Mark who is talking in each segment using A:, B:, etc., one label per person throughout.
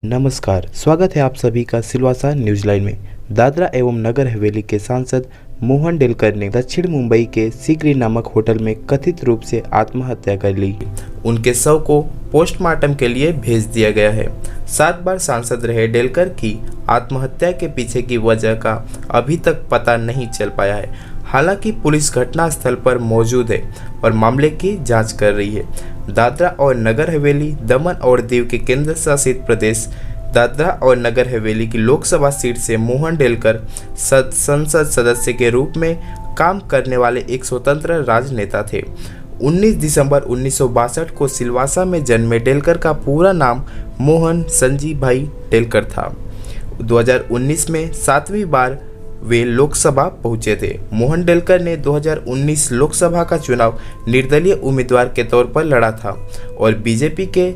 A: नमस्कार, स्वागत है आप सभी का सिलवासा न्यूज लाइन में। दादरा एवं नगर हवेली के सांसद मोहन डेलकर ने दक्षिण मुंबई के सीगरी नामक होटल में कथित रूप से आत्महत्या कर ली। उनके शव को पोस्टमार्टम के लिए भेज दिया गया है। 7 बार सांसद रहे डेलकर की आत्महत्या के पीछे की वजह का अभी तक पता नहीं चल पाया है। हालांकि पुलिस घटनास्थल पर मौजूद है और मामले की जांच कर रही है। दादरा और नगर हवेली, दमन और दीव के केंद्र शासित प्रदेश दादरा और नगर हवेली की लोकसभा सीट से मोहन डेलकर संसद सदस्य के रूप में काम करने वाले एक स्वतंत्र राजनेता थे। 19 दिसंबर 1962 को सिलवासा में जन्मे डेलकर का पूरा नाम मोहन संजीव भाई डेलकर था। 2019 में 7वीं बार वे लोकसभा पहुंचे थे। मोहन डेलकर ने 2019 लोकसभा का चुनाव निर्दलीय उम्मीदवार के तौर पर लड़ा था और बीजेपी के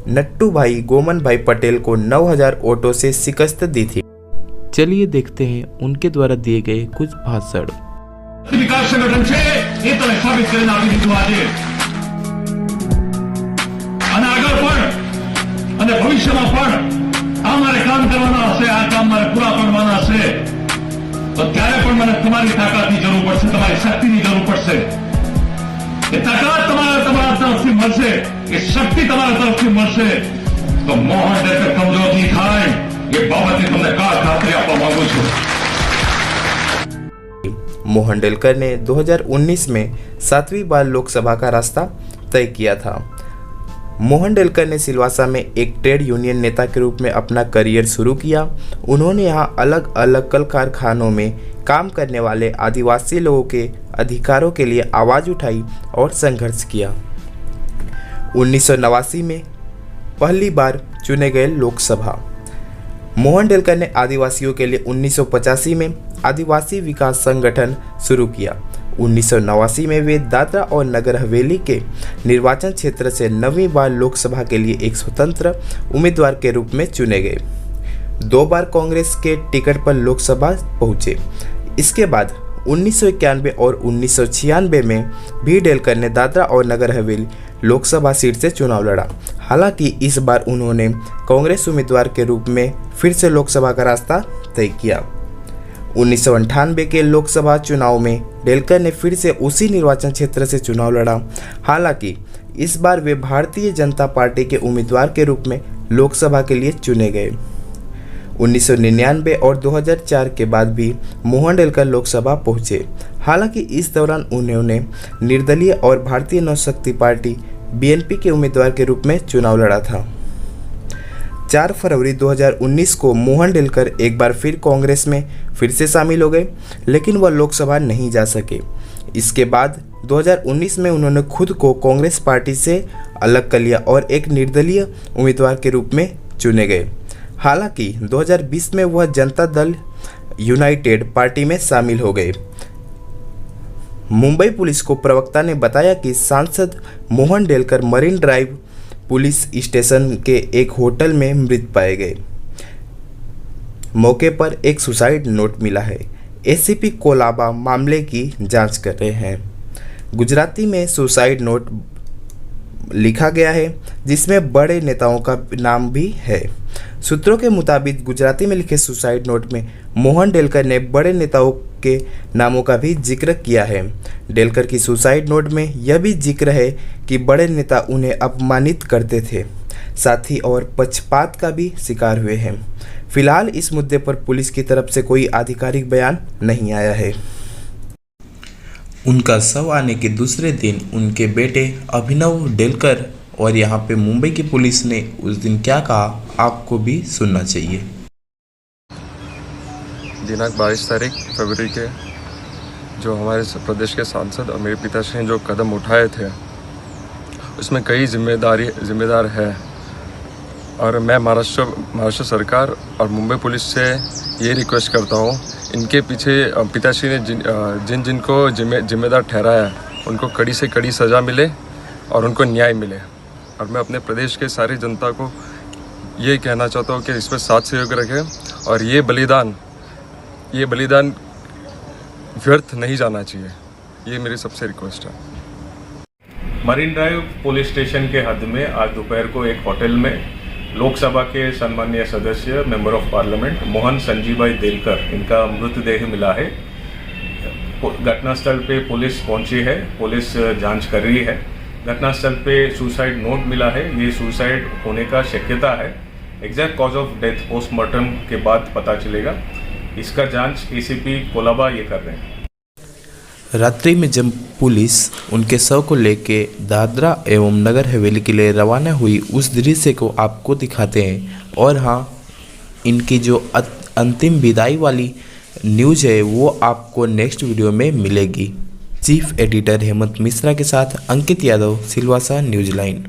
A: नट्टू भाई गोमन भाई पटेल को 9000 वोटों से शिकस्त दी थी। चलिए देखते हैं उनके द्वारा दिए गए कुछ भाषण।
B: विकास संगठन से ये तो साबित करना अभी विद्वाजे અને આગળ પણ અને ભવિષ્યમાં પણ અમારે કામ કરવાના હશે, આ કામ મારે પૂરા કરવાના હશે, તો ત્યારે પણ મને તમારી તાકાતની જરૂર પડશે, તમારી શક્તિની જરૂર પડશે। એ તાકાત તમારા તરફથી મળશે, એ શક્તિ તમારા તરફથી મળશે, તો મોહન ડેલકર કમજોર નહીં થાય એ બાબતે તમને ખાતરી આપવા માંગુ છું।
A: मोहन डेलकर ने 2019 में 7वीं बार लोकसभा का रास्ता तय किया था। मोहन डेलकर ने सिलवासा में एक ट्रेड यूनियन नेता के रूप में अपना करियर शुरू किया। उन्होंने यहाँ अलग अलग कल कारखानों में काम करने वाले आदिवासी लोगों के अधिकारों के लिए आवाज़ उठाई और संघर्ष किया। 1989 में पहली बार चुने गए लोकसभा। मोहन डेलकर ने आदिवासियों के लिए 1985 में आदिवासी विकास संगठन शुरू किया। 1989 में वे दादरा और नगर हवेली के निर्वाचन क्षेत्र से 9वीं बार लोकसभा के लिए एक स्वतंत्र उम्मीदवार के रूप में चुने गए। 2 बार कांग्रेस के टिकट पर लोकसभा पहुंचे। इसके बाद 1991 और 1996 में भी डेलकर ने दादरा और नगर हवेली लोकसभा सीट से चुनाव लड़ा। हालांकि इस बार उन्होंने कांग्रेस उम्मीदवार के रूप में फिर से लोकसभा का रास्ता तय किया। 1998 के लोकसभा चुनाव में डेलकर ने फिर से उसी निर्वाचन क्षेत्र से चुनाव लड़ा। हालांकि इस बार वे भारतीय जनता पार्टी के उम्मीदवार के रूप में लोकसभा के लिए चुने गए। 1999 और 2004 के बाद भी मोहन डेलकर लोकसभा पहुंचे। हालांकि इस दौरान उन्होंने निर्दलीय और भारतीय नवशक्ति पार्टी बीएनपी के उम्मीदवार के रूप में चुनाव लड़ा था। 4 फरवरी 2019 को मोहन डेलकर एक बार फिर कांग्रेस में फिर से शामिल हो गए, लेकिन वह लोकसभा नहीं जा सके। इसके बाद 2019 में उन्होंने खुद को कांग्रेस पार्टी से अलग कर लिया और एक निर्दलीय उम्मीदवार के रूप में चुने गए। हालांकि 2020 में वह जनता दल यूनाइटेड पार्टी में शामिल हो गए। मुंबई पुलिस को प्रवक्ता ने बताया कि सांसद Mohan Delkar marine drive police station के एक होटल में मृत पाए गए। मौके पर एक सुसाइड नोट मिला है। एसीपी कोलाबा मामले की जांच कर रहे हैं। गुजराती में सुसाइड नोट लिखा गया है जिसमें बड़े नेताओं का नाम भी है। सूत्रों के मुताबिक गुजराती में लिखे सुसाइड नोट में मोहन डेलकर ने बड़े नेताओं के नामों का भी जिक्र किया है। डेलकर की सुसाइड नोट में यह भी जिक्र है कि बड़े नेता उन्हें अपमानित करते थे, साथ ही और पक्षपात का भी शिकार हुए हैं। फिलहाल इस मुद्दे पर पुलिस की तरफ से कोई आधिकारिक बयान नहीं आया है। उनका शव आने के दूसरे दिन उनके बेटे अभिनव डेलकर और यहाँ पे मुंबई की पुलिस ने उस दिन क्या कहा, आपको भी सुनना चाहिए।
C: दिनांक 22 तारीख फरवरी के जो हमारे प्रदेश के सांसद और मेरे पिताश्री ने जो कदम उठाए थे उसमें कई जिम्मेदार है और मैं महाराष्ट्र सरकार और मुंबई पुलिस से ये रिक्वेस्ट करता हूँ, इनके पीछे पिताश्री ने जिनको जिम्मेदार ठहराया है उनको कड़ी से कड़ी सज़ा मिले और उनको न्याय मिले। और मैं अपने प्रदेश के सारी जनता को ये कहना चाहता हूँ कि इसमें साथ सहयोग रखें और ये बलिदान व्यर्थ नहीं जाना चाहिए। ये मेरी सबसे रिक्वेस्ट है।
D: मरीन ड्राइव पुलिस स्टेशन के हद में आज दोपहर को एक होटल में लोकसभा के सम्मानीय सदस्य member of parliament Mohan Sanjibhai Delkar, इनका मृतदेह मिला है। घटनास्थल पे पुलिस पहुंची है, पुलिस जांच कर रही है। घटनास्थल पे सुसाइड नोट मिला है, ये सुसाइड होने का शक्यता है। Exact cause of death postmortem के बाद पता चलेगा। इसका जांच एसीपी कोलाबा ये कर रहे हैं।
A: रात्रि में जब पुलिस उनके शव को लेके दादरा एवं नगर हवेली के लिए रवाना हुई, उस दृश्य को आपको दिखाते हैं। और हाँ, इनकी जो अंतिम विदाई वाली न्यूज़ है वो आपको नेक्स्ट वीडियो में मिलेगी। चीफ एडिटर हेमंत मिश्रा के साथ अंकित यादव, सिलवासा न्यूज़ लाइन।